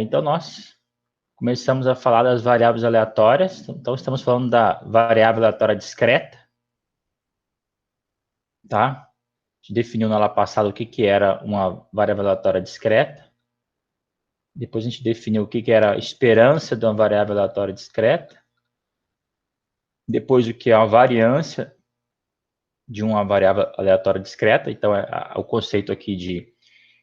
Então, nós começamos a falar das variáveis aleatórias. Então, estamos falando da variável aleatória discreta, tá? A gente definiu na aula passada o que era uma variável aleatória discreta. Depois a gente definiu o que era a esperança de uma variável aleatória discreta. Depois o que é uma variância de uma variável aleatória discreta. Então, o conceito aqui de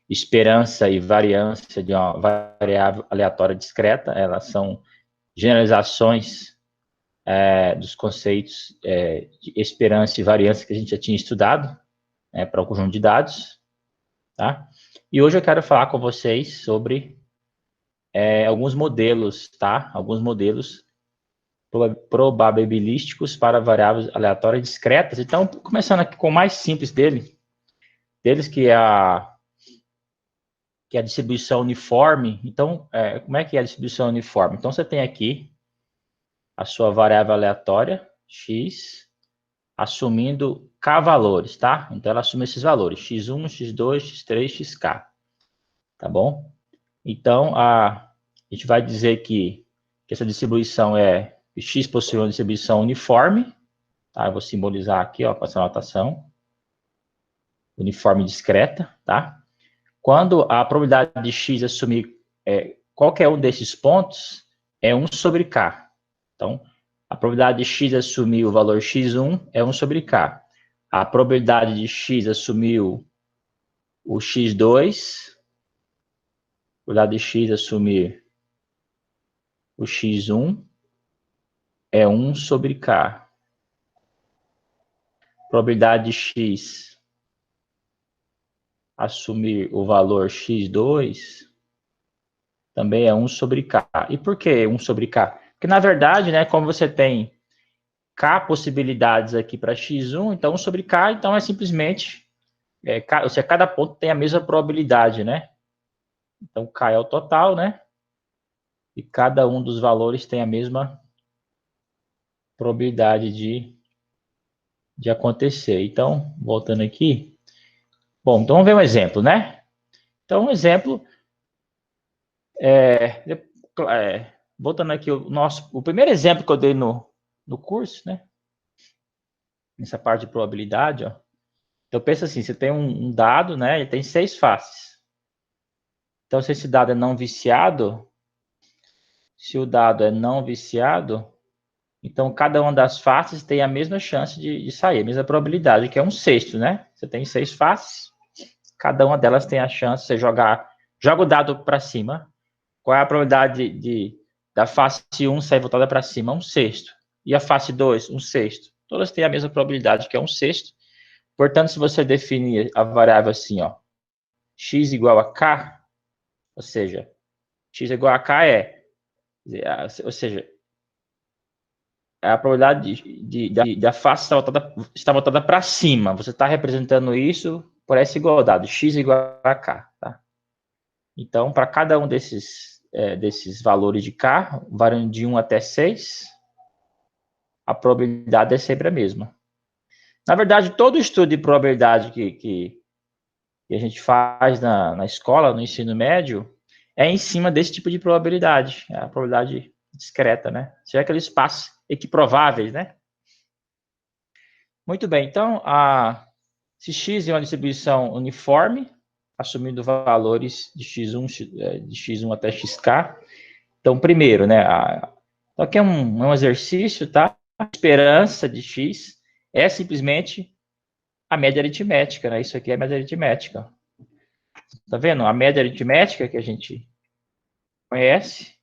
esperança e variância de uma variável aleatória discreta, elas são generalizações dos conceitos de esperança e variância que a gente já tinha estudado para o conjunto de dados, tá? E hoje eu quero falar com vocês sobre alguns modelos, tá? Alguns modelos probabilísticos para variáveis aleatórias discretas. Então, começando aqui com o mais simples deles que é a distribuição uniforme. Então, como é que é a distribuição uniforme? Então, você tem aqui a sua variável aleatória, x, assumindo k valores, tá? Então, ela assume esses valores, x1, x2, x3, xk, tá bom? Então, a gente vai dizer que essa distribuição x possui uma distribuição uniforme, tá? Eu vou simbolizar aqui, ó, com essa notação, uniforme discreta, tá? Quando a probabilidade de x assumir qualquer um desses pontos, é 1 sobre k. Então, a probabilidade de x assumir o valor x1 é 1 sobre k. A probabilidade de x assumir o x2, a probabilidade de x assumir o x1 é 1 sobre k. A probabilidade de x assumir o valor x2 também é 1 sobre k. E por que 1 sobre k? Porque, na verdade, né, como você tem k possibilidades aqui para x1, então 1 sobre k, então é simplesmente, ou seja, cada ponto tem a mesma probabilidade, né? Então, k é o total, né? E cada um dos valores tem a mesma probabilidade de acontecer. Então, voltando aqui. Bom, então vamos ver um exemplo, né? Então, um exemplo voltando aqui, o primeiro exemplo que eu dei no curso, né? Nessa parte de probabilidade, ó. Então, pensa assim, você tem um dado, né? Ele tem 6 faces. Então, se esse dado é não viciado, se o dado é não viciado, então cada uma das faces tem a mesma chance de sair, a mesma probabilidade, que é 1/6, né? Você tem 6 faces, cada uma delas tem a chance de você joga o dado para cima. Qual é a probabilidade da face 1 sair voltada para cima? 1/6. E a face 2? 1/6. Todas têm a mesma probabilidade, que é 1/6. Portanto, se você definir a variável assim, ó, x igual a k, ou seja, x igual a k ou seja, a probabilidade da face está voltada para cima. Você está representando isso por essa igualdade, x igual a k, tá? Então, para cada um desses valores de k, variando de 1 até 6, a probabilidade é sempre a mesma. Na verdade, todo estudo de probabilidade que a gente faz na escola, no ensino médio, é em cima desse tipo de probabilidade, a probabilidade discreta, né? Seja aqueles espaços equiprováveis, né? Muito bem, então, se x é uma distribuição uniforme, assumindo valores de x1 até xk. Então, primeiro, né? Então, aqui é um exercício, tá? A esperança de x é simplesmente a média aritmética, né? Isso aqui é a média aritmética. Tá vendo? A média aritmética que a gente conhece,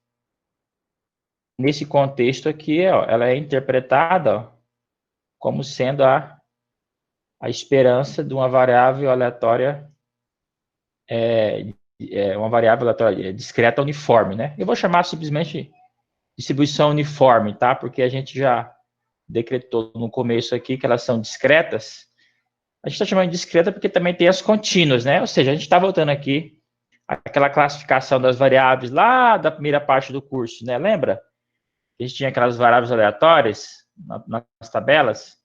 nesse contexto aqui, ó, ela é interpretada, ó, como sendo a esperança de uma variável aleatória, uma variável aleatória discreta uniforme, né? Eu vou chamar simplesmente distribuição uniforme, tá? Porque a gente já decretou no começo aqui que elas são discretas. A gente está chamando de discreta porque também tem as contínuas, né? Ou seja, a gente está voltando aqui àquela classificação das variáveis lá da primeira parte do curso, né? Lembra? A gente tinha aquelas variáveis aleatórias nas tabelas.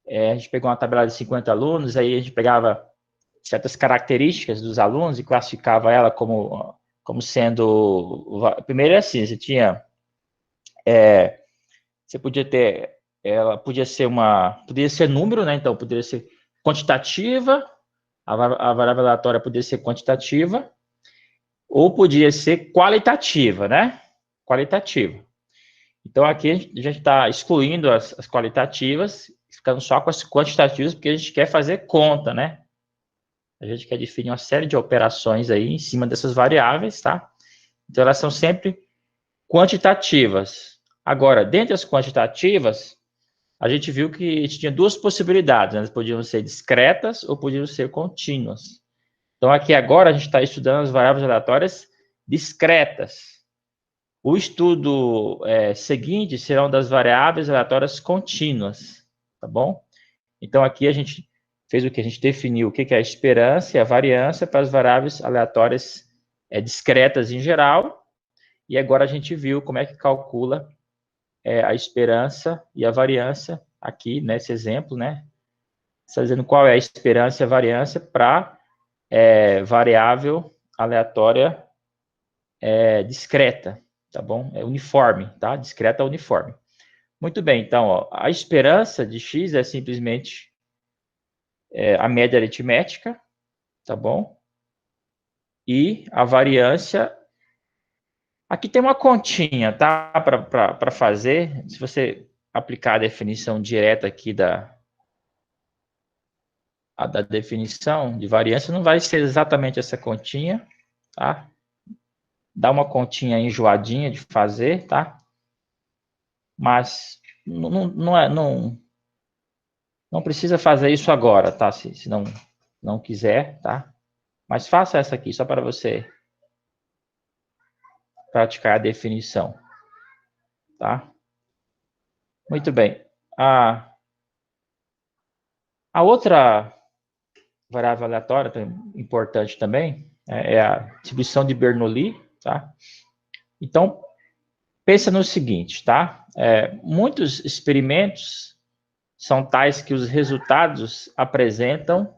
A gente pegou uma tabela de 50 alunos, aí a gente pegava certas características dos alunos e classificava ela como como sendo... Primeiro é assim, você tinha... você podia ter... Ela podia ser número, né? Então, poderia ser quantitativa, a variável aleatória poderia ser quantitativa, ou podia ser qualitativa, né? Qualitativa. Então, aqui a gente está excluindo as qualitativas, ficando só com as quantitativas, porque a gente quer fazer conta, né? A gente quer definir uma série de operações aí em cima dessas variáveis, tá? Então, elas são sempre quantitativas. Agora, dentre as quantitativas, a gente viu que tinha duas possibilidades, né? Elas podiam ser discretas ou podiam ser contínuas. Então, aqui agora a gente está estudando as variáveis aleatórias discretas. O estudo seguinte serão das variáveis aleatórias contínuas, tá bom? Então, aqui a gente fez o que? A gente definiu o que é a esperança e a variância para as variáveis aleatórias discretas em geral, e agora a gente viu como é que calcula a esperança e a variância aqui, nesse exemplo, né? Está dizendo qual é a esperança e a variância para variável aleatória discreta, tá bom? É uniforme, tá? Discreta uniforme. Muito bem, então, ó, a esperança de x é simplesmente a média aritmética, tá bom? E a variância... Aqui tem uma continha, tá? Para fazer, se você aplicar a definição direta aqui da definição de variância, não vai ser exatamente essa continha, tá? Dá uma continha enjoadinha de fazer, tá? Mas não precisa fazer isso agora, tá? Se não quiser, tá? Mas faça essa aqui, só para você praticar a definição, tá? Muito bem. A outra variável aleatória, importante também, é a distribuição de Bernoulli, tá? Então, pensa no seguinte, tá? Muitos experimentos são tais que os resultados apresentam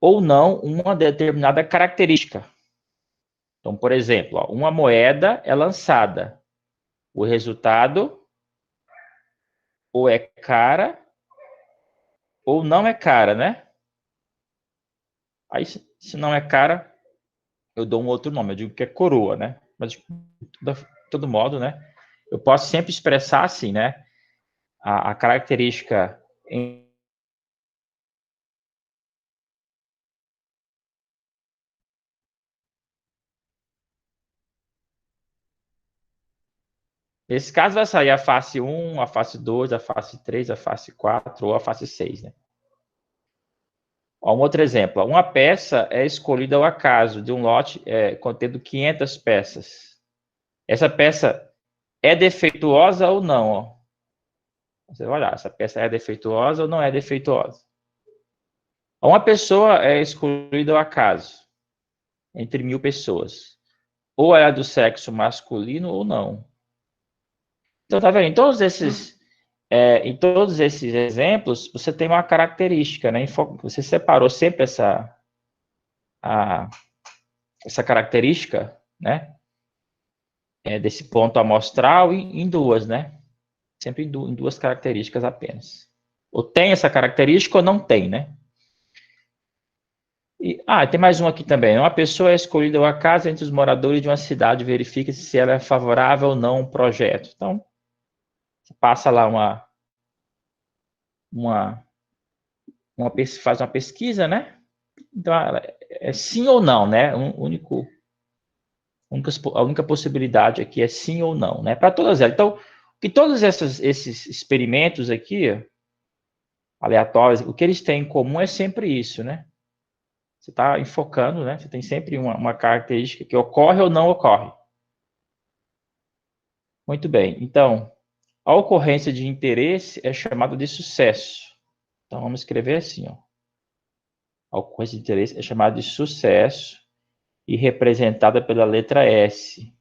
ou não uma determinada característica. Então, por exemplo, ó, uma moeda é lançada. O resultado ou é cara ou não é cara, né? Aí, se não é cara, eu dou um outro nome, eu digo que é coroa, né? Mas, de todo modo, né? Eu posso sempre expressar assim, né? A característica em... Nesse caso, vai sair a face 1, a face 2, a face 3, a face 4 ou a face 6, né? Um outro exemplo. Uma peça é escolhida ao acaso de um lote contendo 500 peças. Essa peça é defeituosa ou não? Ó. Você vai olhar, essa peça é defeituosa ou não é defeituosa? Uma pessoa é escolhida ao acaso, entre 1000 pessoas. Ou ela é do sexo masculino ou não. Então, tá vendo? Em todos esses exemplos, você tem uma característica, né? Você separou sempre essa característica, né? Desse ponto amostral em duas, né? Sempre em duas características apenas. Ou tem essa característica ou não tem, né? Tem mais um aqui também. Uma pessoa é escolhida ao acaso entre os moradores de uma cidade, verifica se ela é favorável ou não ao projeto. Então, você passa lá faz uma pesquisa, né? Então, é sim ou não, né? A única possibilidade aqui é sim ou não, né? Para todas elas. Então, que todos esses experimentos aqui, aleatórios, o que eles têm em comum é sempre isso, né? Você está enfocando, né? Você tem sempre uma característica que ocorre ou não ocorre. Muito bem. Então, a ocorrência de interesse é chamada de sucesso. Então, vamos escrever assim, ó. A ocorrência de interesse é chamada de sucesso e representada pela letra S.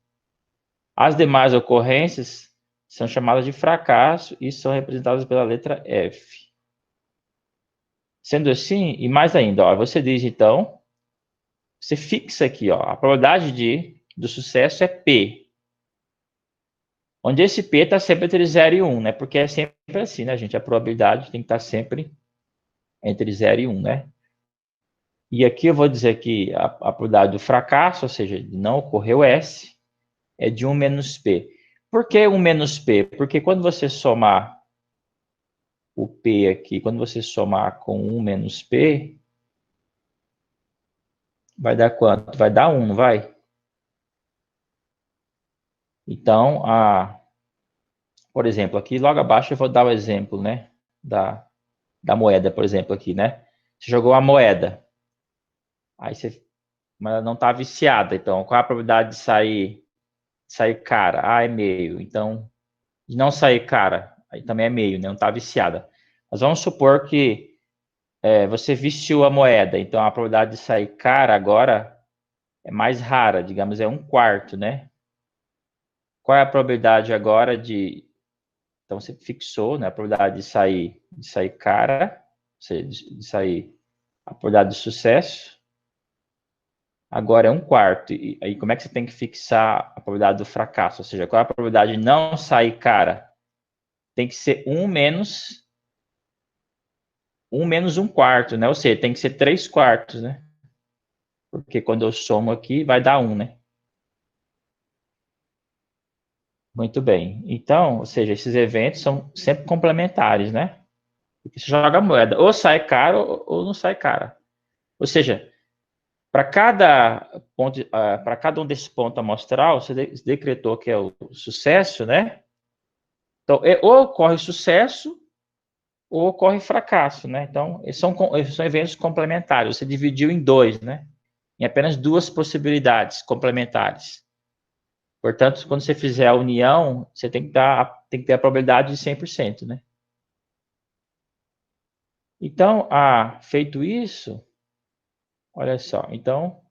As demais ocorrências são chamadas de fracasso e são representadas pela letra F. Sendo assim, e mais ainda, ó, você diz então, você fixa aqui, ó, a probabilidade do sucesso é P. Onde esse P está sempre entre 0 e 1, né? Porque é sempre assim, né, gente? A probabilidade tem que estar sempre entre 0 e 1, né? E aqui eu vou dizer que a probabilidade do fracasso, ou seja, de não ocorrer o S, é de 1 menos P. Por que 1 menos P? Porque quando você somar o P aqui, quando você somar com 1 menos P, vai dar quanto? Vai dar 1, não vai? Então, por exemplo, aqui logo abaixo eu vou dar o exemplo, né? Da moeda, por exemplo, aqui, né? Você jogou a moeda, aí mas ela não está viciada, então qual é a probabilidade de sair cara? Ah, é meio. Então, de não sair cara, aí também é meio, né? Não está viciada. Mas vamos supor que você viciou a moeda, então a probabilidade de sair cara agora é mais rara, digamos, é 1/4, né? Qual é a probabilidade agora de... Então, você fixou, né, a probabilidade de sair cara, ou seja, de sair a probabilidade de sucesso, agora é 1/4. E aí, como é que você tem que fixar a probabilidade do fracasso? Ou seja, qual é a probabilidade de não sair cara? Tem que ser 1 menos 1/4, né? Ou seja, tem que ser 3/4, né? Porque quando eu somo aqui, vai dar 1, né? Muito bem. Então, ou seja, esses eventos são sempre complementares, né? Porque você joga a moeda, ou sai cara ou não sai cara. Ou seja, para cada ponto, para cada um desses pontos amostral, você decretou que é o sucesso, né? Então, ou ocorre sucesso ou ocorre fracasso, né? Então, esses são eventos complementares. Você dividiu em dois, né? Em apenas duas possibilidades complementares. Portanto, quando você fizer a união, você tem que ter a probabilidade de 100%, né? Então, feito isso, olha só. Então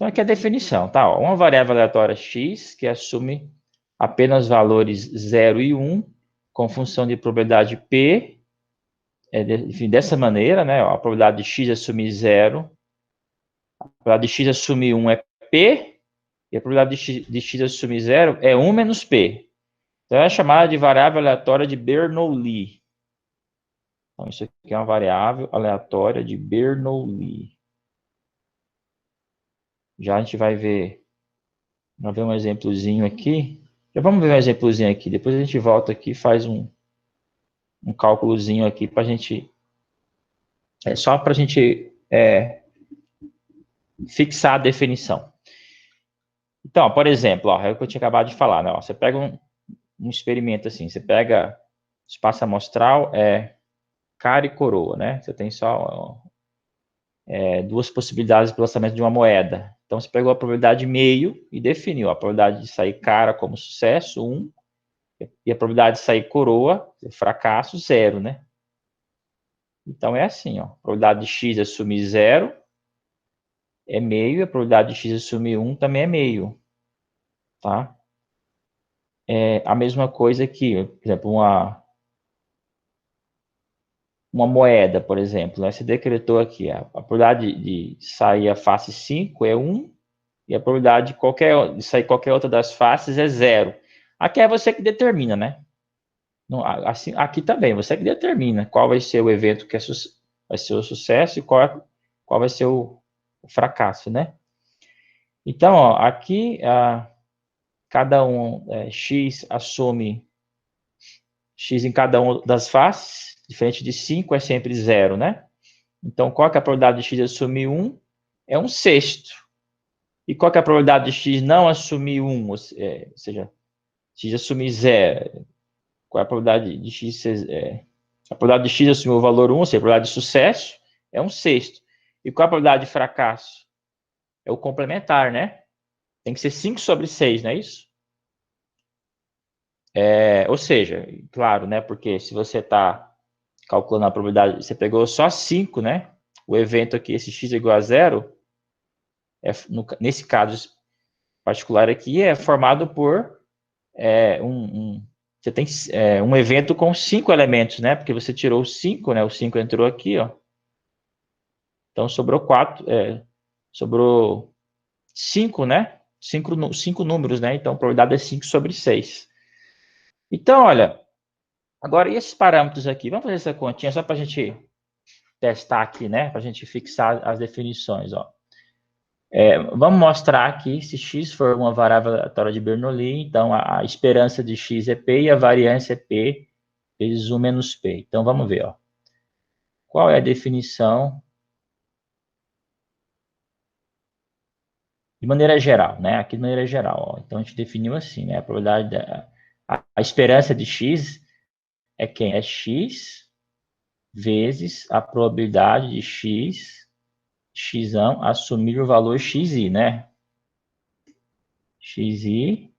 aqui é a definição, tá? Ó, uma variável aleatória x que assume apenas valores 0 e 1 com função de probabilidade p, enfim, dessa maneira, né? Ó, a probabilidade de x assumir 0, a probabilidade de x assumir 1 é p, e a probabilidade de x assumir 0 é 1 menos p. Então é chamada de variável aleatória de Bernoulli. Então isso aqui é uma variável aleatória de Bernoulli. Já a gente vai ver, um exemplozinho aqui. Já vamos ver um exemplozinho aqui. Depois a gente volta aqui e faz um cálculozinho aqui para a gente. Só para a gente fixar a definição. Então, por exemplo, ó, é o que eu tinha acabado de falar, né? Ó, você pega um experimento assim, você pega espaço amostral, cara e coroa, né? Você tem só duas possibilidades de lançamento de uma moeda. Então, você pegou a probabilidade meio e definiu a probabilidade de sair cara como sucesso, 1, e a probabilidade de sair coroa, fracasso, 0, né? Então, é assim, ó, a probabilidade de x assumir 0 é meio, e a probabilidade de x assumir 1 também é meio, tá? É a mesma coisa que, por exemplo, uma moeda, por exemplo, né? Você decretou aqui, a probabilidade de sair a face 5 é 1, e a probabilidade de sair qualquer outra das faces é 0. Aqui é você que determina, né? Assim, aqui também, você que determina qual vai ser o evento que vai ser o sucesso e qual vai ser o fracasso, né? Então, ó, aqui, cada um, x assume x em cada uma das faces, diferente de 5 é sempre 0, né? Então, qual que é a probabilidade de x assumir 1? É 1/6. E qual que é a probabilidade de x não assumir 1? Ou seja, x assumir 0. Qual é a probabilidade de x a probabilidade de x assumir o valor 1, ou seja, a probabilidade de sucesso é 1/6. E qual é a probabilidade de fracasso? É o complementar, né? Tem que ser 5/6, não é isso? Ou seja, claro, né? Porque se você está calculando a probabilidade, você pegou só 5, né? O evento aqui, esse x é igual a 0, nesse caso particular aqui, é formado por você tem um evento com 5 elementos, né? Porque você tirou 5, né? O 5 entrou aqui, ó. Então sobrou 4, sobrou 5, né? 5 números, né? Então, a probabilidade é 5 sobre 6. Então, olha, agora, e esses parâmetros aqui? Vamos fazer essa continha só para a gente testar aqui, né? Para a gente fixar as definições, ó. Vamos mostrar aqui se x for uma variável aleatória de Bernoulli, então a esperança de x é p e a variância é p vezes 1 menos p. Então, vamos ver, ó. Qual é a definição de maneira geral, né? Aqui de maneira geral, ó. Então, a gente definiu assim, né? A probabilidade, a esperança de x é quem? É x vezes a probabilidade de x assumir o valor xi, né? Xi,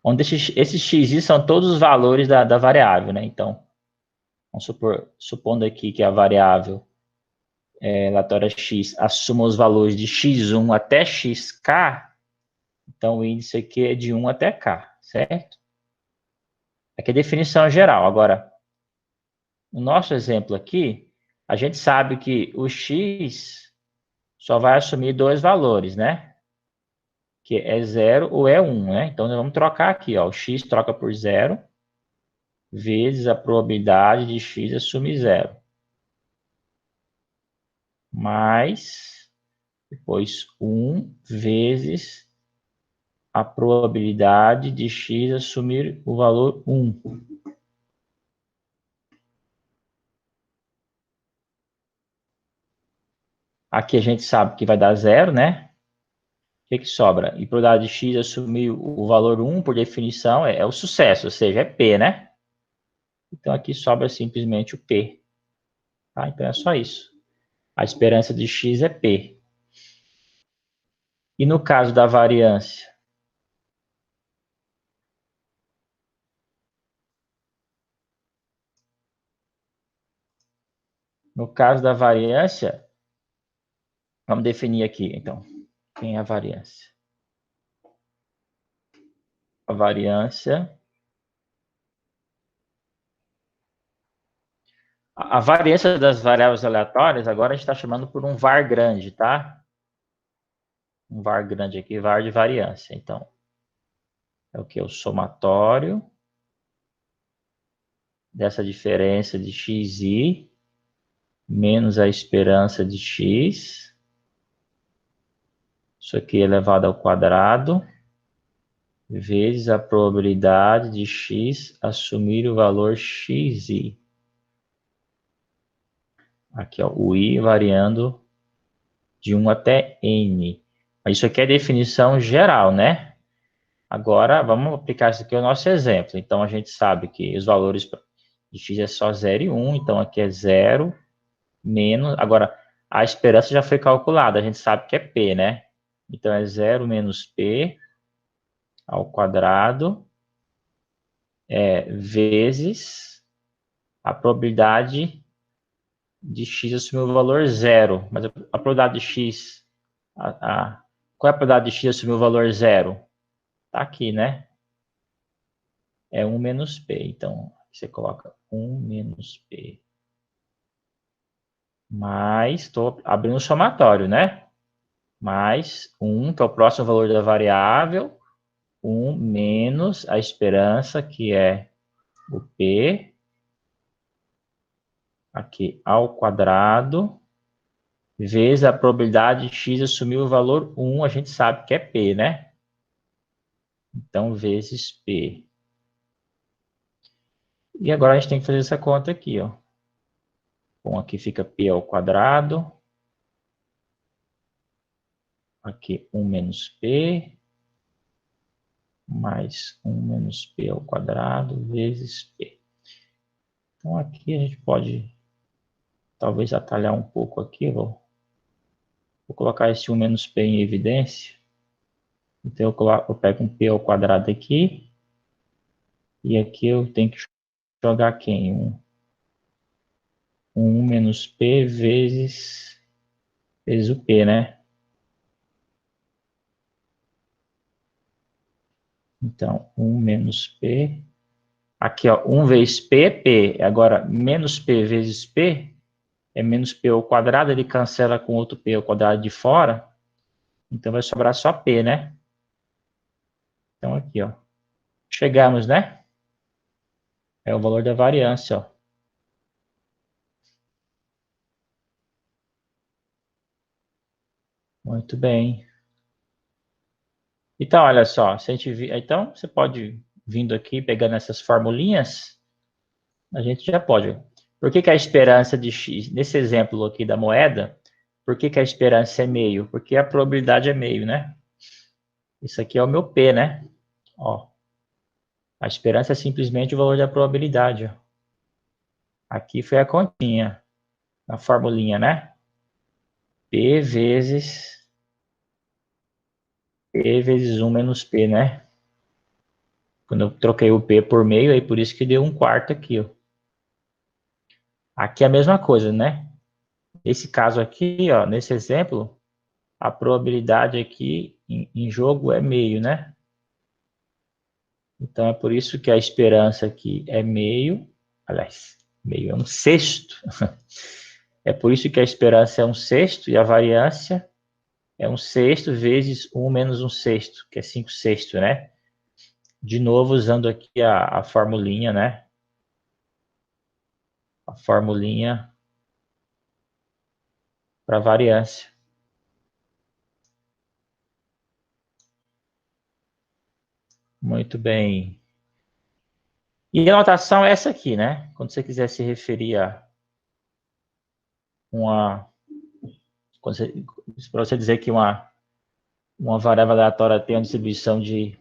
onde esses xi são todos os valores da variável, né? Então, vamos supondo aqui que a variável aleatória x assuma os valores de x1 até xk, então o índice aqui é de 1 até k, certo? Aqui é a definição geral. Agora, no nosso exemplo aqui, a gente sabe que o x só vai assumir dois valores, né? Que é 0 ou é 1, né? Então, nós vamos trocar aqui, ó. O x troca por 0, vezes a probabilidade de x assumir 0. Mais, depois, 1 vezes a probabilidade de x assumir o valor 1. Aqui a gente sabe que vai dar 0, né? O que sobra? E probabilidade de x assumir o valor 1, por definição, é o sucesso, ou seja, é P, né? Então, aqui sobra simplesmente o P. Tá? Então, é só isso. A esperança de x é P. E no caso da variância? No caso da variância, vamos definir aqui, então. Quem é a variância? A variância... A variância das variáveis aleatórias, agora a gente está chamando por um var grande, tá? Um var grande aqui, var de variância. Então, é o que? O somatório dessa diferença de xi menos a esperança de x. Isso aqui elevado ao quadrado, vezes a probabilidade de x assumir o valor xi. Aqui, ó, o i variando de 1 até n. Isso aqui é definição geral, né? Agora, vamos aplicar isso aqui ao nosso exemplo. Então, a gente sabe que os valores de x é só 0 e 1. Então, aqui é 0 menos... Agora, a esperança já foi calculada. A gente sabe que é p, né? Então, é 0 menos p ao quadrado vezes a probabilidade de x assumir o valor 0. Mas a probabilidade de x... qual é a probabilidade de x assumir o valor 0? Está aqui, né? É 1 menos p. Então, você coloca 1 menos p. Mais, estou abrindo o somatório, né? Mais 1, que é o próximo valor da variável. 1 menos a esperança, que é o p. Aqui, ao quadrado. Vezes a probabilidade de x assumir o valor 1. A gente sabe que é p, né? Então, vezes p. E agora a gente tem que fazer essa conta aqui, ó. Bom, aqui fica p ao quadrado. Aqui 1 menos p. Mais 1 menos p ao quadrado vezes p. Então, aqui a gente pode, talvez, atalhar um pouco aqui. Vou colocar esse 1 menos p em evidência. Então, eu pego um p ao quadrado aqui. E aqui eu tenho que jogar quem? 1 menos p vezes o p, né? Então, 1 menos p. Aqui, ó, 1 vezes p é p. Agora, menos p vezes p é menos P ao quadrado, ele cancela com outro P ao quadrado de fora, então vai sobrar só P, né? Então aqui, ó, chegamos, né? É o valor da variância, ó. Muito bem. Então, olha só, se a gente então você pode vindo aqui pegando essas formulinhas, a gente já pode. Por que que a esperança de x, nesse exemplo aqui da moeda, por que que a esperança é meio? Porque a probabilidade é meio, né? Isso aqui é o meu P, né? Ó, a esperança é simplesmente o valor da probabilidade, ó. Aqui foi a continha, a formulinha, né? P vezes 1 menos P, né? Quando eu troquei o P por meio, aí por isso que deu 1/4 aqui, ó. Aqui é a mesma coisa, né? Nesse caso aqui, ó, nesse exemplo, a probabilidade aqui em jogo é meio, né? Então é por isso que a esperança aqui é meio, aliás, meio é 1/6. É por isso que a esperança é 1/6 e a variância é 1/6 vezes 1 menos 1/6, que é 5/6, né? De novo, usando aqui a formulinha, né? A formulinha para variância. Muito bem. E a notação é essa aqui, né? Quando você quiser se referir a uma... Para você dizer que uma variável aleatória tem uma distribuição de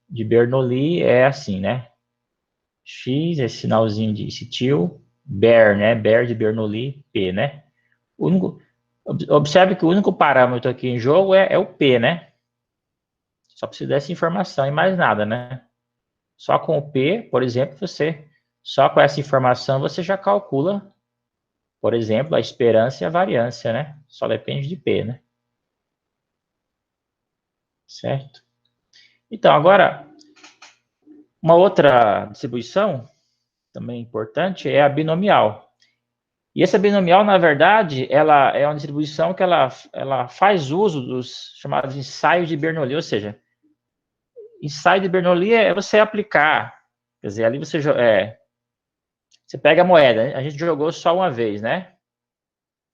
Bernoulli, é assim, né? X, esse sinalzinho de Still, Ber, né? Ber de Bernoulli, P, né? Observe que o único parâmetro aqui em jogo é o P, né? Só precisa dessa informação e mais nada, né? Só com o P, por exemplo, só com essa informação você já calcula, por exemplo, a esperança e a variância, né? Só depende de P, né? Certo? Então, agora, uma outra distribuição também importante é a binomial. E essa binomial, na verdade, ela é uma distribuição que ela faz uso dos chamados ensaios de Bernoulli, ou seja, ensaio de Bernoulli é você aplicar, quer dizer, ali você pega a moeda, a gente jogou só uma vez, né?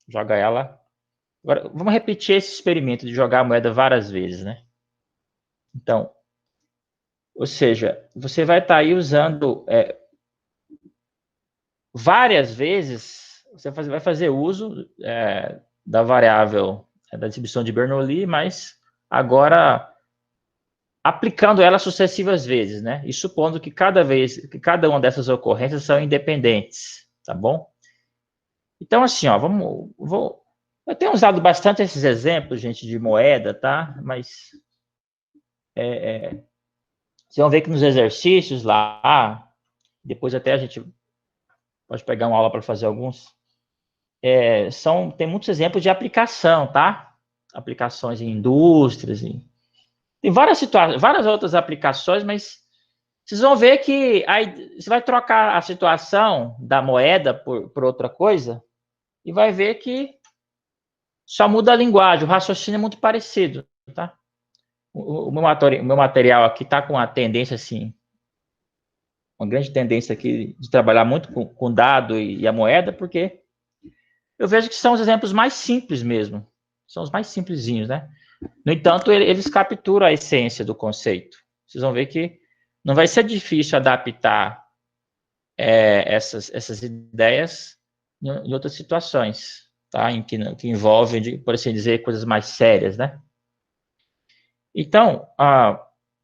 Joga ela. Agora, vamos repetir esse experimento de jogar a moeda várias vezes, né? Então, ou seja, você vai estar aí usando várias vezes, você vai fazer uso da variável da distribuição de Bernoulli, mas agora aplicando ela sucessivas vezes, né? E supondo que cada uma dessas ocorrências são independentes, tá bom? Então, assim, ó, eu tenho usado bastante esses exemplos, gente, de moeda, tá? Mas vocês vão ver que nos exercícios lá, depois até a gente pode pegar uma aula para fazer alguns, tem muitos exemplos de aplicação, tá? Aplicações em indústrias, tem várias outras aplicações, mas vocês vão ver que aí você vai trocar a situação da moeda por outra coisa e vai ver que só muda a linguagem, o raciocínio é muito parecido, tá? O meu material aqui está com uma tendência, assim, uma grande tendência aqui de trabalhar muito com dado e a moeda, porque eu vejo que são os exemplos mais simples mesmo. São os mais simplesinhos, né? No entanto, eles capturam a essência do conceito. Vocês vão ver que não vai ser difícil adaptar essas ideias em outras situações, tá? Que envolvem, por assim dizer, coisas mais sérias, né? Então,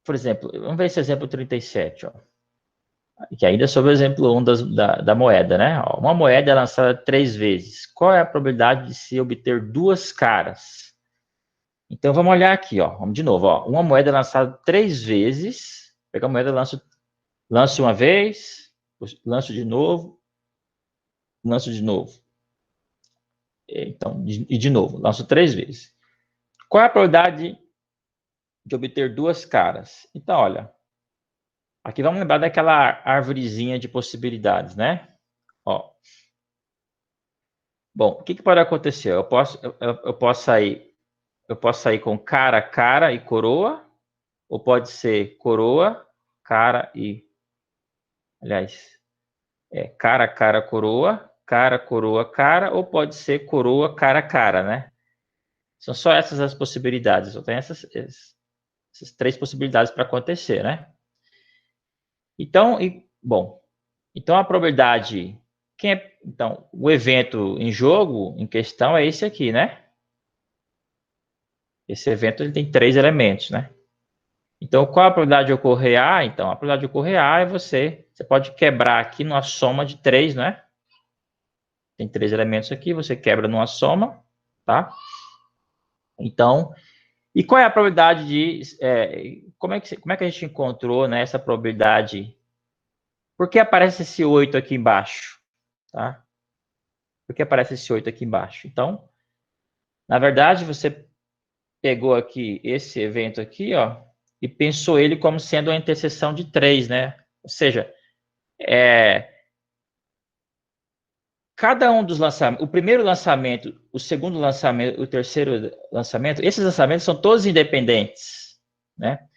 por exemplo, vamos ver esse exemplo 37, ó, que ainda é sobre o exemplo 1 da moeda, né? Ó, uma moeda é lançada 3 vezes. Qual é a probabilidade de se obter 2 caras? Então, vamos olhar aqui, ó. Vamos de novo, ó. Uma moeda é lançada 3 vezes. Pega a moeda, lanço uma vez, lanço de novo, lanço de novo. Então, e de novo, lanço 3 vezes. Qual é a probabilidade de obter 2 caras? Então, olha, aqui vamos lembrar daquela arvorezinha de possibilidades, né? Ó, Bom, o que, que pode acontecer? Eu posso sair com cara, cara e coroa, ou pode ser coroa, cara e, aliás, cara, cara, coroa, cara, ou pode ser coroa, cara, né? São só essas as possibilidades. Só tem essas três possibilidades para acontecer, né? Então, bom, então a probabilidade, então, o evento em jogo, em questão, é esse aqui, né? Esse evento ele tem 3 elementos, né? Então, qual a probabilidade de ocorrer A? Então, a probabilidade de ocorrer A é você pode quebrar aqui numa soma de 3, né? Tem 3 elementos aqui, você quebra numa soma, tá? Então, e qual é a probabilidade de, como é que a gente encontrou, né, essa probabilidade? Por que aparece esse 8 aqui embaixo, tá? Por que aparece esse 8 aqui embaixo? Então, na verdade, você pegou aqui esse evento aqui, ó, e pensou ele como sendo uma interseção de 3, né? Ou seja, cada um dos lançamentos, o primeiro lançamento, o segundo lançamento, o terceiro lançamento, esses lançamentos são todos independentes, né?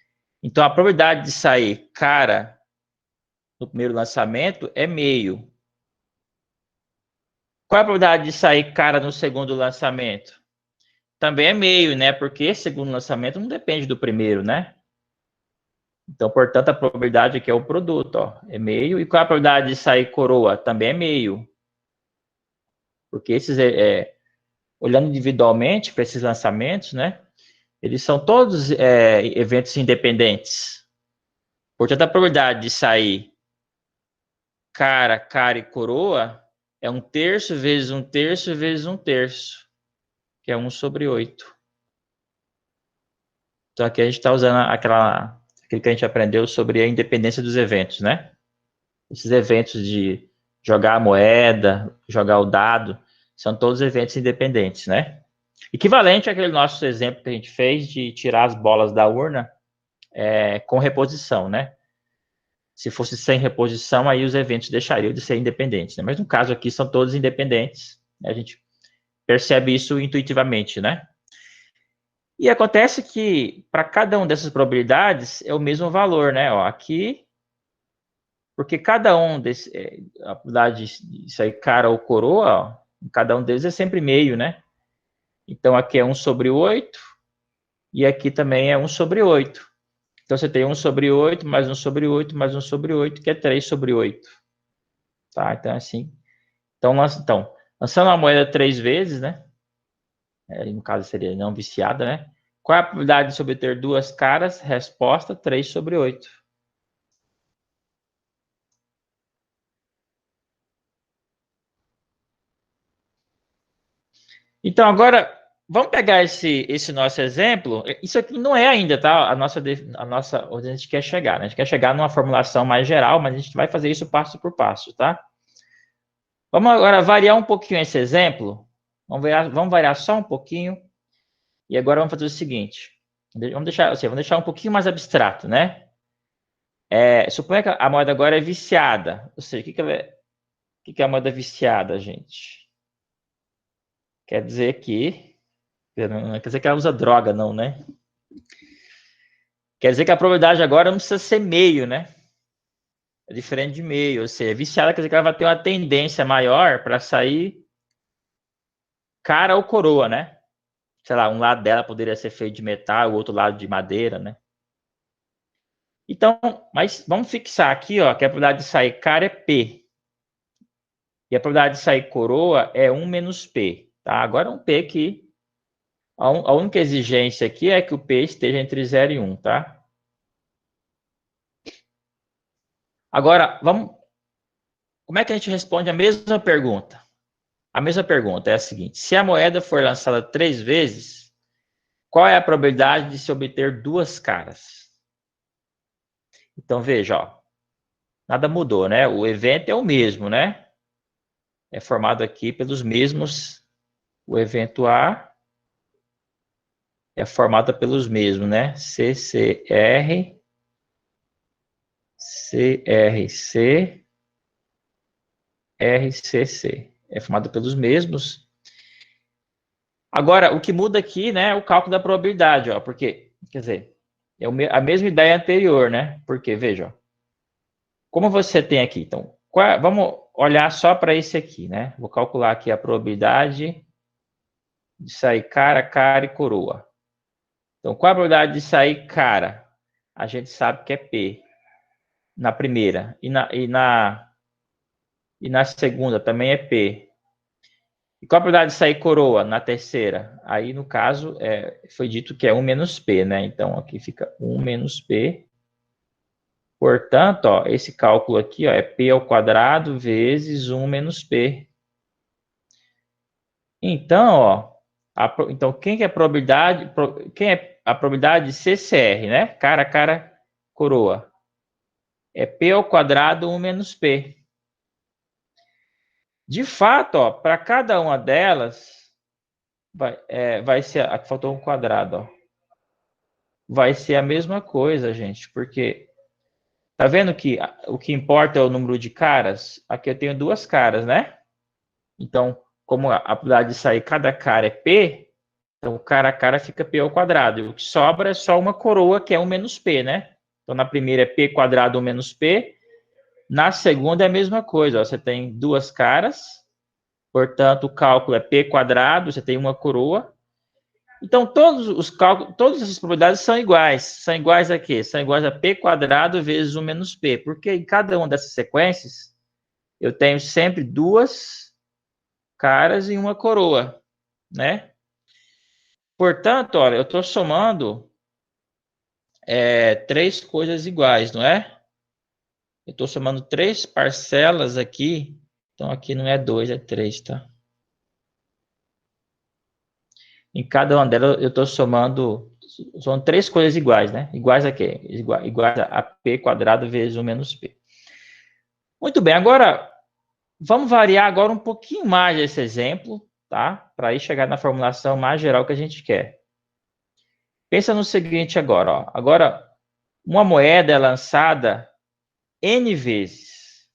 Então, a probabilidade de sair cara no primeiro lançamento é meio. Qual é a probabilidade de sair cara no segundo lançamento? Também é meio, né? Porque esse segundo lançamento não depende do primeiro, né? Então, portanto, a probabilidade aqui é o produto, ó, é meio. E qual é a probabilidade de sair coroa? Também é meio. Porque esses, olhando individualmente para esses lançamentos, né? Eles são todos eventos independentes. Portanto, a probabilidade de sair cara, cara e coroa é 1/3 vezes 1/3 vezes 1/3, que é 1/8. Então, aqui a gente está usando aquilo que a gente aprendeu sobre a independência dos eventos, né? Esses eventos de jogar a moeda, jogar o dado, são todos eventos independentes, né? Equivalente àquele nosso exemplo que a gente fez de tirar as bolas da urna com reposição, né? Se fosse sem reposição, aí os eventos deixariam de ser independentes, né? Mas no caso aqui são todos independentes, né? A gente percebe isso intuitivamente, né? E acontece que para cada uma dessas probabilidades é o mesmo valor, né? Ó, aqui, porque cada um a probabilidade de sair cara ou coroa, ó, cada um deles é sempre meio, né? Então aqui é 1/8 e aqui também é 1/8. Então você tem 1/8 mais 1/8 mais 1/8, que é 3/8. Tá? Então, assim. Então, lançando a moeda 3 vezes, né? No caso seria não viciada, né? Qual é a probabilidade de obter 2 caras? Resposta: 3/8. Então, agora, vamos pegar esse nosso exemplo. Isso aqui não é ainda, tá? A nossa onde a gente quer chegar, né? A gente quer chegar numa formulação mais geral, mas a gente vai fazer isso passo por passo, tá? Vamos agora variar um pouquinho esse exemplo. Vamos variar só um pouquinho. E agora vamos fazer o seguinte. Vamos deixar um pouquinho mais abstrato, né? Suponha que a moeda agora é viciada. Ou seja, o que é a moeda viciada, gente? Quer dizer que... Não quer dizer que ela usa droga, não, né? Quer dizer que a probabilidade agora não precisa ser meio, né? É diferente de meio. Ou seja, viciada quer dizer que ela vai ter uma tendência maior para sair cara ou coroa, né? Sei lá, um lado dela poderia ser feito de metal, o outro lado de madeira, né? Então, mas vamos fixar aqui, ó, que a probabilidade de sair cara é P. E a probabilidade de sair coroa é 1 menos P. Tá? Agora um P que a única exigência aqui é que o P esteja entre 0 e 1, tá? Agora, como é que a gente responde a mesma pergunta? A mesma pergunta é a seguinte: se a moeda for lançada 3 vezes, qual é a probabilidade de se obter 2 caras? Então veja, ó, nada mudou, né? O evento é o mesmo, né? É formado aqui pelos mesmos. O evento A é formado pelos mesmos, né? CCR, CRC, RCC. É formado pelos mesmos. Agora, o que muda aqui, né, é o cálculo da probabilidade, ó, porque, quer dizer, é a mesma ideia anterior, né? Porque, veja, ó, como você tem aqui, então, vamos olhar só para esse aqui, né? Vou calcular aqui a probabilidade de sair cara, cara e coroa. Então, qual a probabilidade de sair cara? A gente sabe que é P na primeira. E na segunda também é P. E qual a probabilidade de sair coroa na terceira? Aí, no caso, foi dito que é 1 menos P, né? Então, aqui fica 1 menos P. Portanto, ó, esse cálculo aqui ó, é P ao quadrado vezes 1 menos P. Então, ó, então quem que é a probabilidade? Quem é a probabilidade de CCR, né? Cara, cara, coroa. É P ao quadrado 1 menos P. De fato, ó, para cada uma delas, vai ser. Aqui faltou um quadrado, ó. Vai ser a mesma coisa, gente, porque tá vendo que o que importa é o número de caras? Aqui eu tenho duas caras, né? Então, como a probabilidade de sair cada cara é P, então cara a cara fica P ao quadrado. E o que sobra é só uma coroa, que é 1 menos P, né? Então, na primeira é P quadrado 1 menos P. Na segunda é a mesma coisa. Ó, você tem duas caras, portanto, o cálculo é P quadrado, você tem uma coroa. Então, todos os cálculos, todas essas probabilidades são iguais. São iguais a quê? São iguais a P quadrado vezes 1 menos P. Porque em cada uma dessas sequências, eu tenho sempre duas caras e uma coroa, né? Portanto, olha, eu estou somando três coisas iguais, não é? Eu estou somando três parcelas aqui. Então, aqui não é 2, é 3, tá? Em cada uma delas, eu estou somando... São três coisas iguais, né? Iguais a quê? Iguais a P quadrado vezes 1 menos P. Muito bem, agora, vamos variar agora um pouquinho mais esse exemplo, tá? Para aí chegar na formulação mais geral que a gente quer. Pensa no seguinte agora, ó. Agora, uma moeda é lançada N vezes.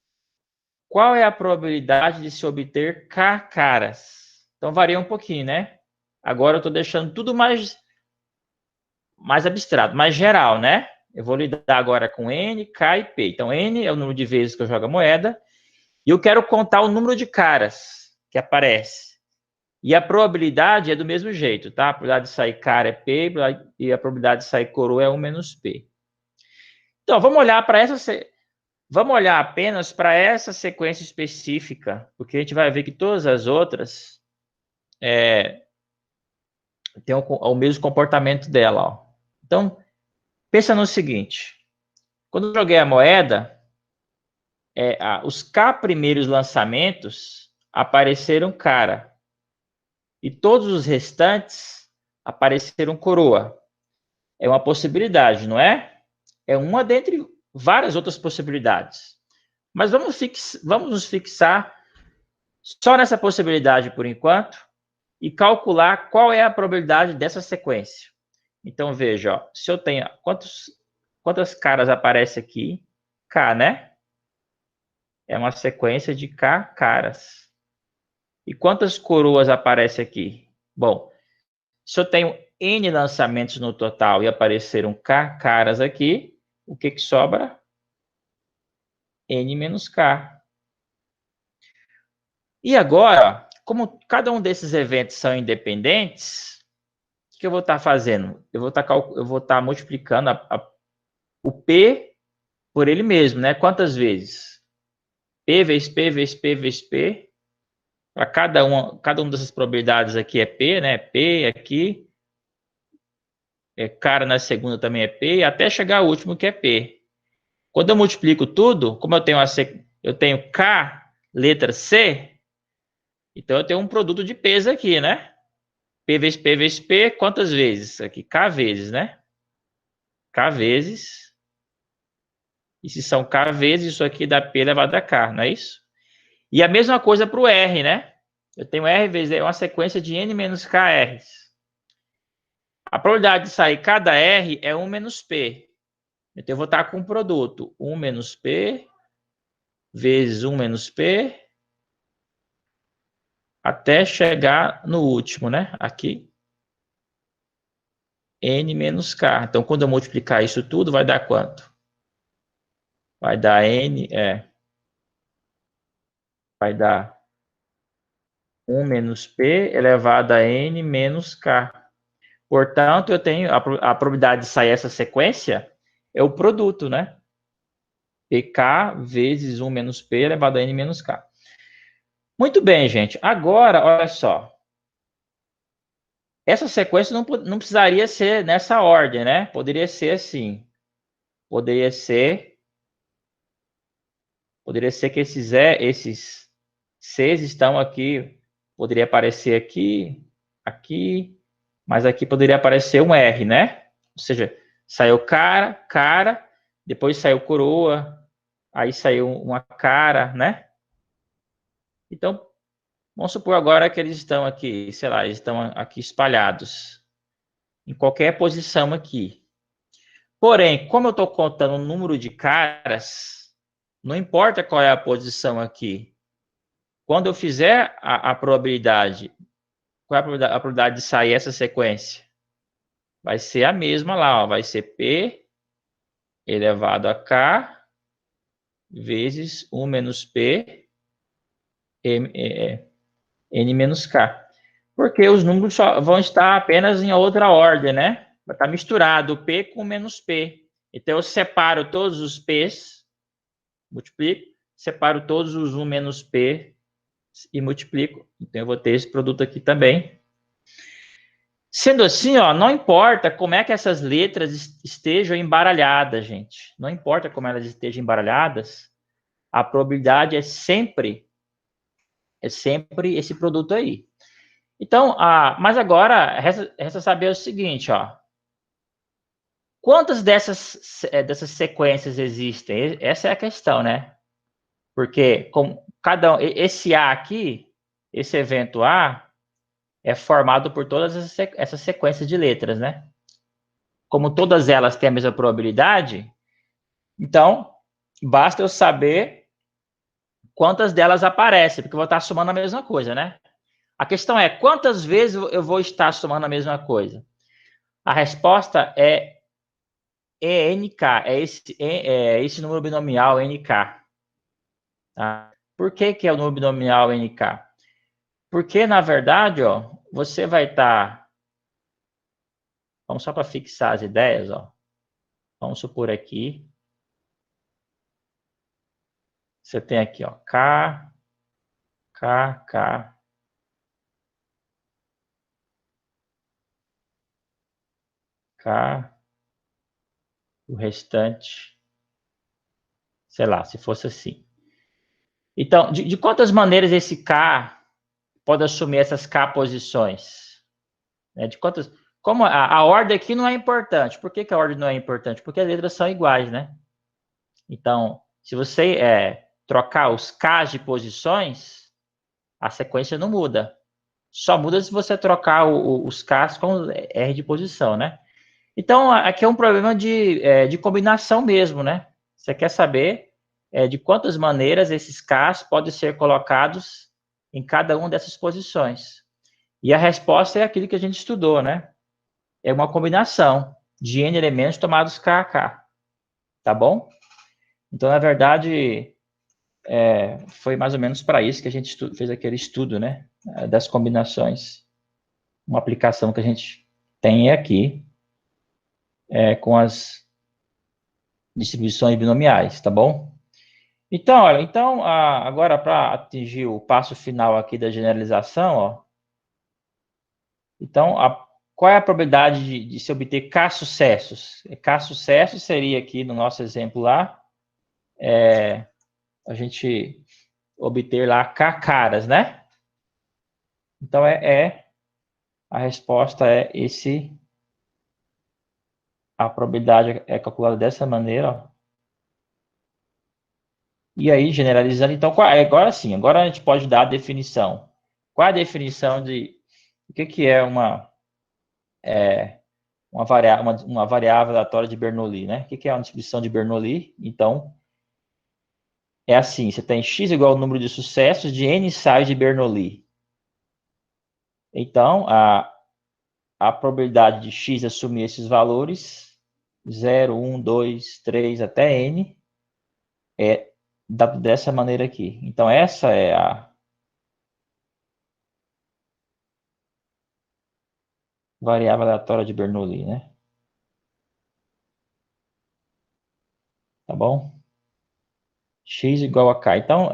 Qual é a probabilidade de se obter K caras? Então varia um pouquinho, né? Agora eu estou deixando tudo mais abstrato, mais geral, né? Eu vou lidar agora com N, K e P. Então N é o número de vezes que eu jogo a moeda. E eu quero contar o número de caras que aparece. E a probabilidade é do mesmo jeito, tá? A probabilidade de sair cara é P e a probabilidade de sair coroa é 1 menos P. Então, vamos olhar para Vamos olhar apenas para essa sequência específica, porque a gente vai ver que todas as outras têm o mesmo comportamento dela. Ó. Então, pensa no seguinte. Quando eu joguei a moeda, os K primeiros lançamentos apareceram cara. E todos os restantes apareceram coroa. É uma possibilidade, não é? É uma dentre várias outras possibilidades. Mas vamos nos fixar só nessa possibilidade por enquanto e calcular qual é a probabilidade dessa sequência. Então, veja, ó, se eu tenho... Quantas caras aparecem aqui? K, né? É uma sequência de K caras. E quantas coroas aparecem aqui? Bom, se eu tenho N lançamentos no total e apareceram K caras aqui, o que sobra? N menos K. E agora, como cada um desses eventos são independentes, o que eu vou estar fazendo? Eu vou estar multiplicando o P por ele mesmo, né? Quantas vezes? P vezes P vezes P vezes P. Para cada uma dessas probabilidades aqui é P, né? P aqui. Cara na segunda também é P, até chegar ao último que é P. Quando eu multiplico tudo, como eu tenho K, letra C, então eu tenho um produto de P's aqui, né? P vezes P vezes P, quantas vezes? Aqui, K vezes, né? K vezes. E se são K vezes, isso aqui dá P elevado a K, não é isso? E a mesma coisa para o R, né? Eu tenho R vezes uma sequência de N menos KRs. A probabilidade de sair cada R é 1 menos P. Então eu vou estar com um produto 1 menos P vezes 1 menos P até chegar no último, né? Aqui, N menos K. Então, quando eu multiplicar isso tudo, vai dar quanto? Vai dar N, vai dar 1 menos P elevado a N menos K. Portanto, eu tenho a probabilidade de sair essa sequência é o produto, né? PK vezes 1 menos P elevado a N menos K. Muito bem, gente. Agora, olha só. Essa sequência não precisaria ser nessa ordem, né? Poderia ser assim. Poderia ser que esses Cs estão aqui. Poderia aparecer aqui, aqui, mas aqui poderia aparecer um R, né? Ou seja, saiu cara, depois saiu coroa, aí saiu uma cara, né? Então, vamos supor agora que eles estão aqui, sei lá, eles estão aqui espalhados em qualquer posição aqui. Porém, como eu estou contando o número de caras, não importa qual é a posição aqui. Quando eu fizer a probabilidade, qual é a probabilidade de sair essa sequência? Vai ser a mesma lá, ó, vai ser P elevado a K vezes 1 menos P N menos K. Porque os números só vão estar apenas em outra ordem, né? Vai estar misturado o P com menos P. Então, eu separo todos os P's, multiplico, separo todos os 1 menos P e multiplico. Então, eu vou ter esse produto aqui também. Sendo assim, ó, não importa como é que essas letras estejam embaralhadas, gente. Não importa como elas estejam embaralhadas, a probabilidade é sempre esse produto aí. Então, mas agora resta saber o seguinte, ó. Quantas dessas sequências existem? Essa é a questão, né? Porque esse A aqui, esse evento A, é formado por todas essas sequências de letras, né? Como todas elas têm a mesma probabilidade, então basta eu saber quantas delas aparecem, porque eu vou estar somando a mesma coisa, né? A questão é quantas vezes eu vou estar somando a mesma coisa? A resposta é NK, esse número binomial NK. Tá? Por que é o número binomial NK? Porque, na verdade, ó, você vai estar... Vamos só para fixar as ideias, ó. Vamos supor aqui. Você tem aqui, ó, K, K, K. K, o restante, sei lá, se fosse assim. Então, de quantas maneiras esse K pode assumir essas K posições? Né? De quantas... Como a ordem aqui não é importante. Por que a ordem não é importante? Porque as letras são iguais, né? Então, se você trocar os Ks de posições, a sequência não muda. Só muda se você trocar os Ks com R de posição, né? Então, aqui é um problema de combinação mesmo, né? Você quer saber de quantas maneiras esses Ks podem ser colocados em cada uma dessas posições. E a resposta é aquilo que a gente estudou, né? É uma combinação de N elementos tomados K a K. Tá bom? Então, na verdade, foi mais ou menos para isso que a gente fez aquele estudo, né? Das combinações. Uma aplicação que a gente tem aqui com as distribuições binomiais, tá bom? Então, olha, agora para atingir o passo final aqui da generalização, ó. Então, qual é a probabilidade de se obter K sucessos? K sucessos seria aqui no nosso exemplo lá, a gente obter lá K caras, né? Então, a resposta é a probabilidade é calculada dessa maneira, ó. E aí, generalizando, então, agora sim, agora a gente pode dar a definição. Qual é a definição de o que é uma variável aleatória de Bernoulli, né? O que é uma distribuição de Bernoulli? Então, é assim, você tem x igual ao número de sucessos de n ensaios de Bernoulli. Então, a probabilidade de x assumir esses valores, 0, 1, 2, 3 até n, é dessa maneira aqui. Então, essa é a variável aleatória de Bernoulli, né? Tá bom? X igual a K. Então,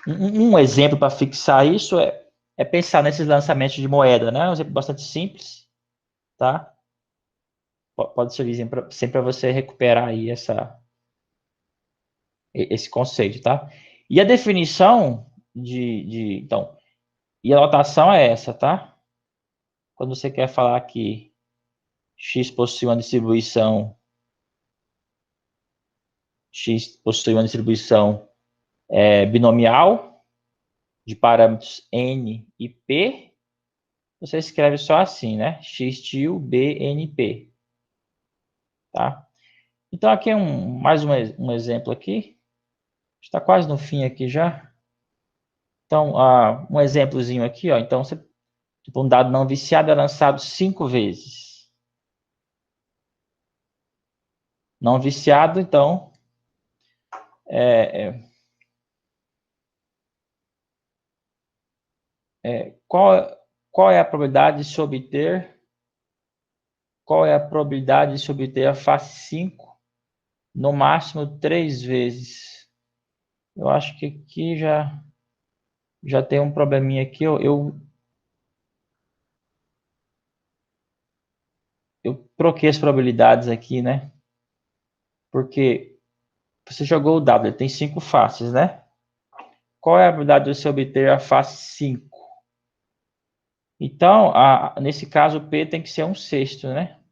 um exemplo para fixar isso é pensar nesses lançamentos de moeda, né? Um exemplo bastante simples, tá? Pode servir sempre para você recuperar aí esse conceito, tá? E a definição então, e a notação é essa, tá? Quando você quer falar que x possui uma distribuição binomial de parâmetros n e p, você escreve só assim, né? X til BNP, tá? Então aqui é mais um exemplo aqui. Está quase no fim aqui já. Então, um exemplozinho aqui, ó. Então, tipo, um dado não viciado é lançado 5 vezes. Não viciado, então, é, qual é a probabilidade de se obter? Qual é a probabilidade de se obter a face 5 no máximo 3 vezes? Eu acho que aqui já tem um probleminha aqui. Eu troquei as probabilidades aqui, né? Porque você jogou o W, ele tem 5 faces, né? Qual é a probabilidade de você obter a face 5? Então, nesse caso, o P tem que ser um sexto, né?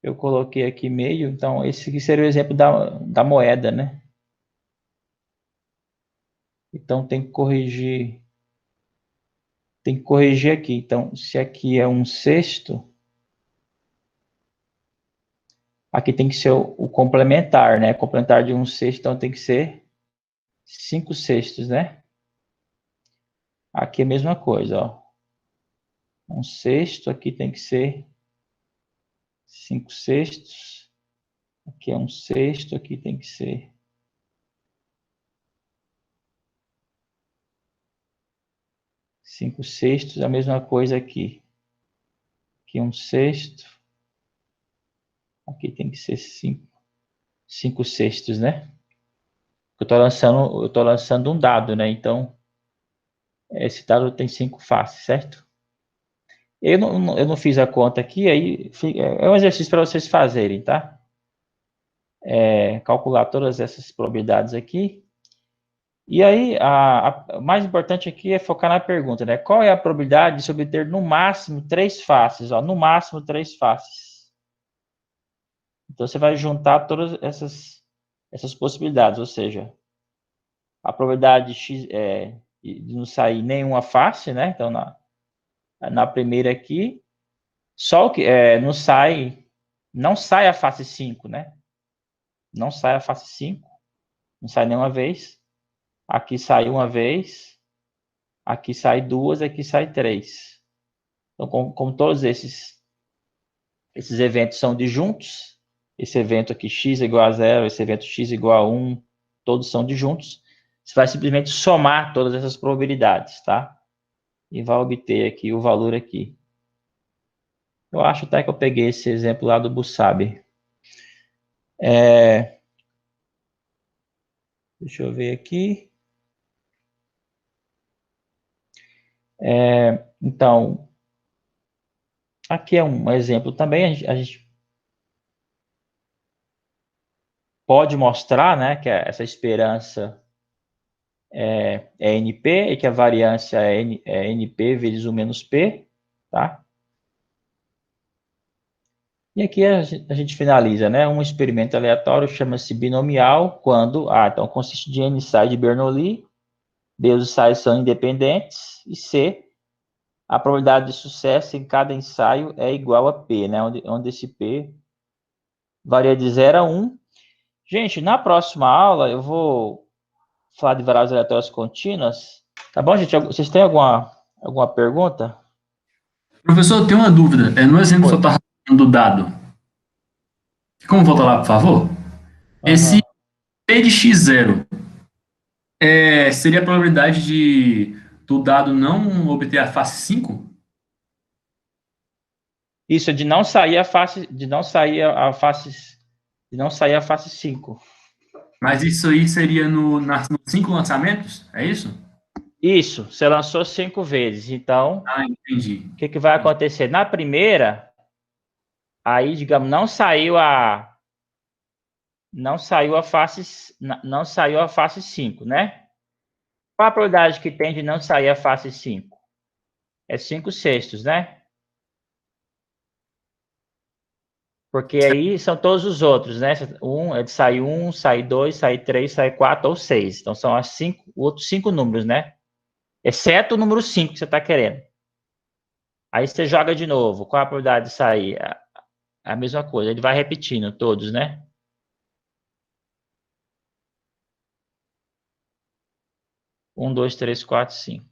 Eu coloquei aqui meio, então esse aqui seria o exemplo da moeda, né? Então tem que corrigir aqui. Então, se aqui é um sexto, aqui tem que ser o complementar, né? Complementar de um sexto, então tem que ser 5 sextos, né? Aqui é a mesma coisa, ó. Um sexto, aqui tem que ser 5 sextos. Aqui é um sexto, aqui tem que ser 5 sextos, a mesma coisa aqui. Aqui é um sexto, aqui tem que ser 5 sextos, né? Eu tô lançando um dado, né? Então, esse dado tem 5 faces, certo? Eu não fiz a conta aqui, aí é um exercício para vocês fazerem, tá? Calcular todas essas probabilidades aqui. E aí, o mais importante aqui é focar na pergunta, né? Qual é a probabilidade de se obter no máximo 3 faces? Ó, no máximo 3 faces. Então, você vai juntar todas essas possibilidades, ou seja, a probabilidade de não sair nenhuma face, né? Então, na primeira aqui, só o que não sai a face 5, né? Não sai a face 5, não sai nenhuma vez. Aqui sai uma vez, aqui sai duas, aqui sai três. Então, como todos esses eventos são disjuntos, esse evento aqui x é igual a zero, esse evento x é igual a 1, todos são disjuntos, você vai simplesmente somar todas essas probabilidades, tá? E vai obter aqui o valor aqui. Eu acho até que eu peguei esse exemplo lá do Bussabe. Deixa eu ver aqui. Então, aqui é um exemplo também. A gente pode mostrar, né, que essa esperança é NP e que a variância é NP vezes 1 menos P, tá? E aqui a gente finaliza, né? Um experimento aleatório chama-se binomial quando então consiste de n ensaios de Bernoulli, B, os ensaios são independentes, e C, a probabilidade de sucesso em cada ensaio é igual a P, né? Onde esse P varia de 0 a 1. Gente, na próxima aula eu vou falar de variáveis aleatórias contínuas. Tá bom, gente? Vocês têm alguma pergunta? Professor, eu tenho uma dúvida. No exemplo que Oi. eu estava falando do dado, como voltar lá, por favor? Esse Aham. P de x0 seria a probabilidade do dado não obter a face 5? Isso é de não sair a face, de não sair a face 5. Mas isso aí seria nos 5 lançamentos? É isso? Isso, você lançou 5 vezes. Então, Ah, entendi. o que que vai acontecer? Na primeira, aí, digamos, não saiu a face 5, né? Qual a probabilidade que tem de não sair a face 5? É 5 sextos, né? Porque aí são todos os outros, né? É de sair 1, sair 2, sair 3, sair 4 ou 6. Então são os outros 5 números, né? Exceto o número 5 que você está querendo. Aí você joga de novo. Qual a probabilidade de sair? A mesma coisa. Ele vai repetindo todos, né? 1, 2, 3, 4, 5.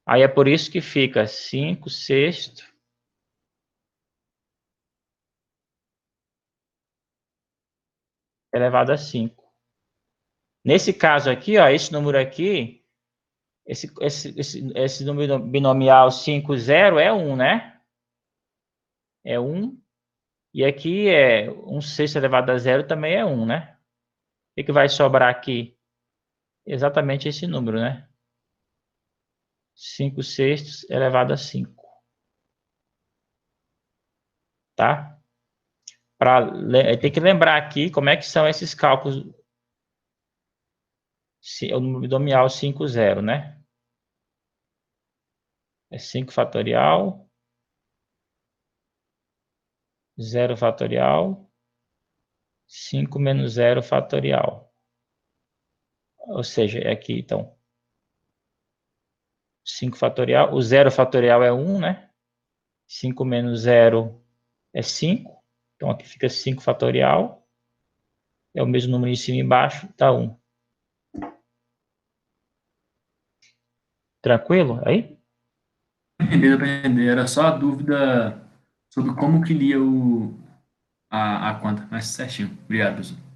Aí é por isso que fica 5 sexto elevado a 5. Nesse caso aqui, ó, esse número aqui, esse número binomial 5, 0 é 1, né? É 1. E aqui é 1 sexto elevado a 0 também é 1, né? O que vai sobrar aqui? Exatamente esse número, né? 5 sextos elevado a 5, tá? Tem que lembrar aqui como é que são esses cálculos. O número binomial 5, 0, né? É 5 fatorial, 0 fatorial, 5 menos 0 fatorial. Ou seja, é aqui, então, 5 fatorial. O 0 fatorial é 1, né? 5 menos 0 é 5. Então, aqui fica 5 fatorial. É o mesmo número em cima e embaixo, dá 1. Tranquilo? Aí? Entendeu? Era só a dúvida sobre como que lia a conta. Mas certinho. Obrigado, professor.